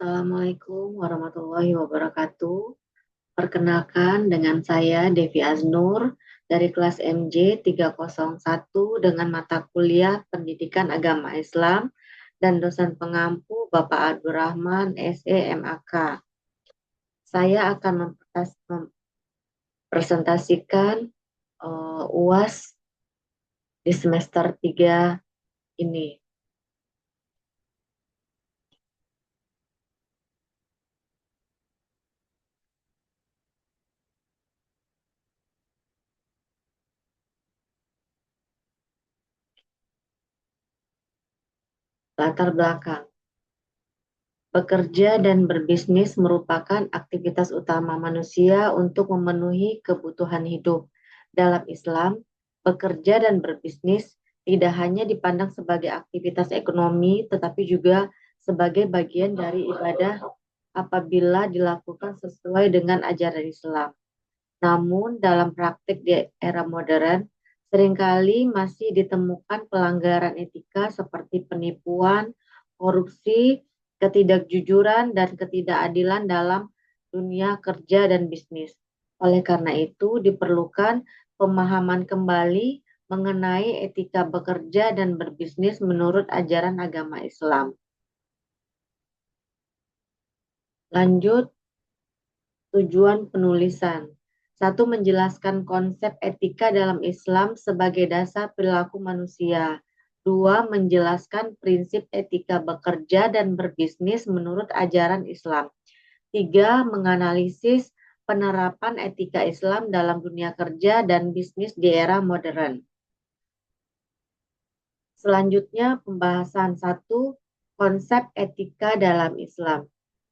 Assalamualaikum warahmatullahi wabarakatuh. Perkenalkan dengan saya Devi Aznur dari kelas MJ 301 dengan mata kuliah Pendidikan Agama Islam dan dosen pengampu Bapak Abdurrahman SE MAK. Saya akan mempresentasikan UAS di semester 3 ini. Latar belakang. Bekerja dan berbisnis merupakan aktivitas utama manusia untuk memenuhi kebutuhan hidup. Dalam Islam, bekerja dan berbisnis tidak hanya dipandang sebagai aktivitas ekonomi, tetapi juga sebagai bagian dari ibadah apabila dilakukan sesuai dengan ajaran Islam. Namun, dalam praktik di era modern, seringkali masih ditemukan pelanggaran etika seperti penipuan, korupsi, ketidakjujuran, dan ketidakadilan dalam dunia kerja dan bisnis. Oleh karena itu, diperlukan pemahaman kembali mengenai etika bekerja dan berbisnis menurut ajaran agama Islam. Lanjut, tujuan penulisan. Satu, menjelaskan konsep etika dalam Islam sebagai dasar perilaku manusia. Dua, menjelaskan prinsip etika bekerja dan berbisnis menurut ajaran Islam. Tiga, menganalisis penerapan etika Islam dalam dunia kerja dan bisnis di era modern. Selanjutnya, pembahasan satu, konsep etika dalam Islam.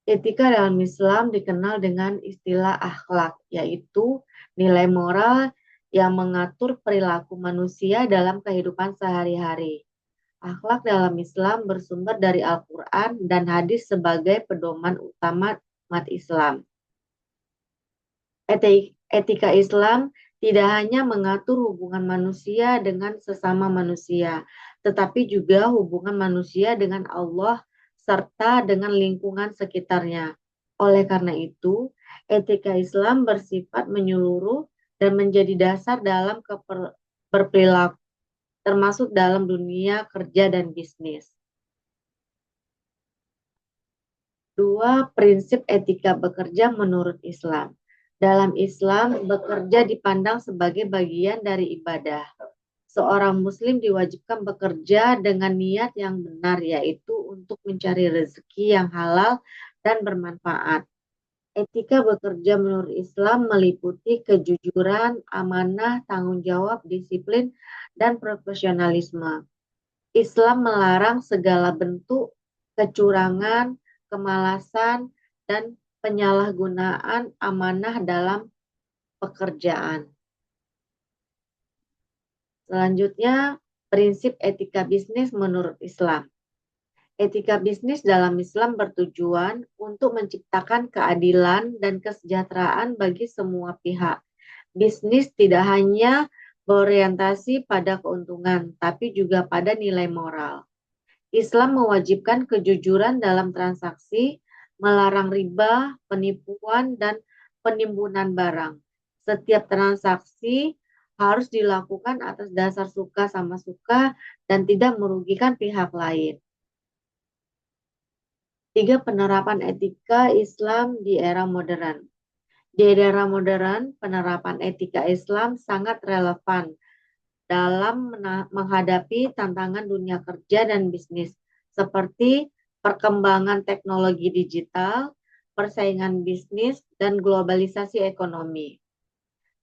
Etika dalam Islam dikenal dengan istilah akhlak, yaitu nilai moral yang mengatur perilaku manusia dalam kehidupan sehari-hari. Akhlak dalam Islam bersumber dari Al-Quran dan hadis sebagai pedoman utama umat Islam. Etika Islam tidak hanya mengatur hubungan manusia dengan sesama manusia, tetapi juga hubungan manusia dengan Allah serta dengan lingkungan sekitarnya. Oleh karena itu, etika Islam bersifat menyeluruh dan menjadi dasar dalam berperilaku, termasuk dalam dunia kerja dan bisnis. Dua, prinsip etika bekerja menurut Islam. Dalam Islam, bekerja dipandang sebagai bagian dari ibadah. Seorang muslim diwajibkan bekerja dengan niat yang benar, yaitu untuk mencari rezeki yang halal dan bermanfaat. Etika bekerja menurut Islam meliputi kejujuran, amanah, tanggung jawab, disiplin, dan profesionalisme. Islam melarang segala bentuk kecurangan, kemalasan, dan penyalahgunaan amanah dalam pekerjaan. Selanjutnya, prinsip etika bisnis menurut Islam. Etika bisnis dalam Islam bertujuan untuk menciptakan keadilan dan kesejahteraan bagi semua pihak. Bisnis tidak hanya berorientasi pada keuntungan, tapi juga pada nilai moral. Islam mewajibkan kejujuran dalam transaksi, melarang riba, penipuan, dan penimbunan barang. Setiap transaksi harus dilakukan atas dasar suka sama suka dan tidak merugikan pihak lain. Tiga, penerapan etika Islam di era modern. Di era modern, penerapan etika Islam sangat relevan dalam menghadapi tantangan dunia kerja dan bisnis, seperti perkembangan teknologi digital, persaingan bisnis, dan globalisasi ekonomi.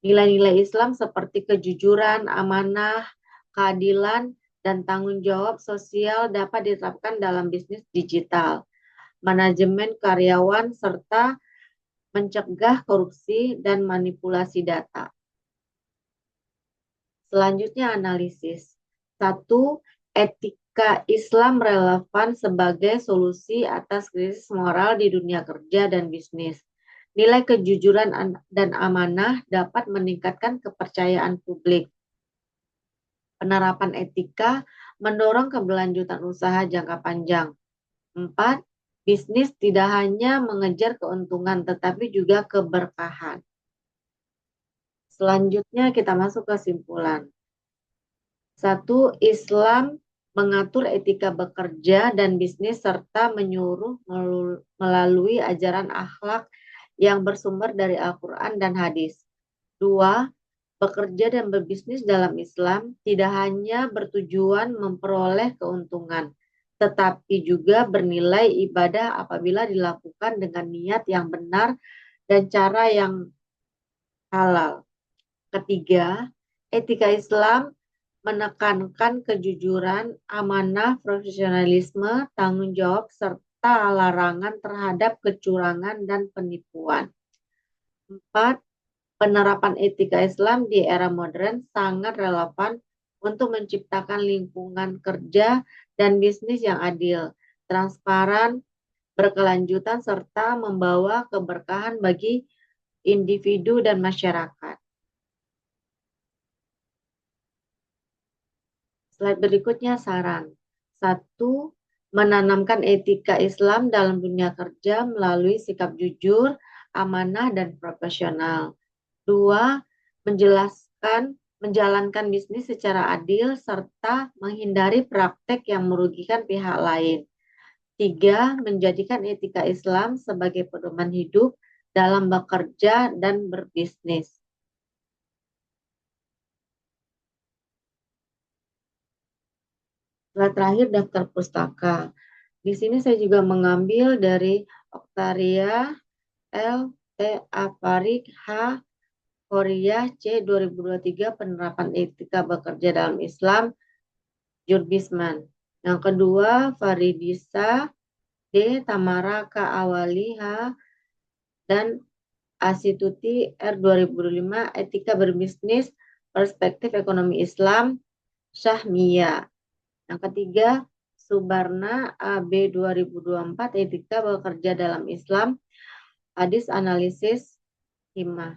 Nilai-nilai Islam seperti kejujuran, amanah, keadilan, dan tanggung jawab sosial dapat diterapkan dalam bisnis digital, manajemen karyawan, serta mencegah korupsi dan manipulasi data. Selanjutnya analisis. Satu, etika Islam relevan sebagai solusi atas krisis moral di dunia kerja dan bisnis. Nilai kejujuran dan amanah dapat meningkatkan kepercayaan publik. Penerapan etika mendorong keberlanjutan usaha jangka panjang. 4, Bisnis tidak hanya mengejar keuntungan, tetapi juga keberkahan. Selanjutnya kita masuk ke kesimpulan. Satu, Islam mengatur etika bekerja dan bisnis serta menyuruh melalui ajaran akhlak yang bersumber dari Al-Quran dan hadis. Dua, bekerja dan berbisnis dalam Islam tidak hanya bertujuan memperoleh keuntungan, tetapi juga bernilai ibadah apabila dilakukan dengan niat yang benar dan cara yang halal. Ketiga, etika Islam menekankan kejujuran, amanah, profesionalisme, tanggung jawab, serta larangan terhadap kecurangan dan penipuan. Empat, penerapan etika Islam di era modern sangat relevan untuk menciptakan lingkungan kerja dan bisnis yang adil, transparan, berkelanjutan, serta membawa keberkahan bagi individu dan masyarakat. Slide berikutnya saran. Satu, menanamkan etika Islam dalam dunia kerja melalui sikap jujur, amanah, dan profesional. Dua, menjalankan bisnis secara adil serta menghindari praktek yang merugikan pihak lain. Tiga, menjadikan etika Islam sebagai pedoman hidup dalam bekerja dan berbisnis. Slide terakhir daftar pustaka. Di sini saya juga mengambil dari Oktaria L. T. Aparik H. Korea C. 2023 penerapan etika bekerja dalam Islam Jurbisman. Yang kedua Faridisa D. Tamara K. Awali H. dan Asituti R. 2005 etika berbisnis perspektif ekonomi Islam Syahmia. Yang ketiga Subarna AB 2024 etika bekerja dalam Islam hadis analisis himah.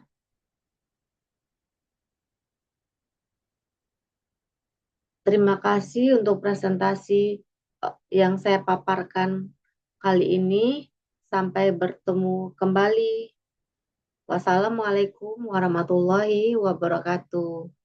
Terima kasih untuk presentasi yang saya paparkan kali ini. Sampai bertemu kembali. Wassalamualaikum warahmatullahi wabarakatuh.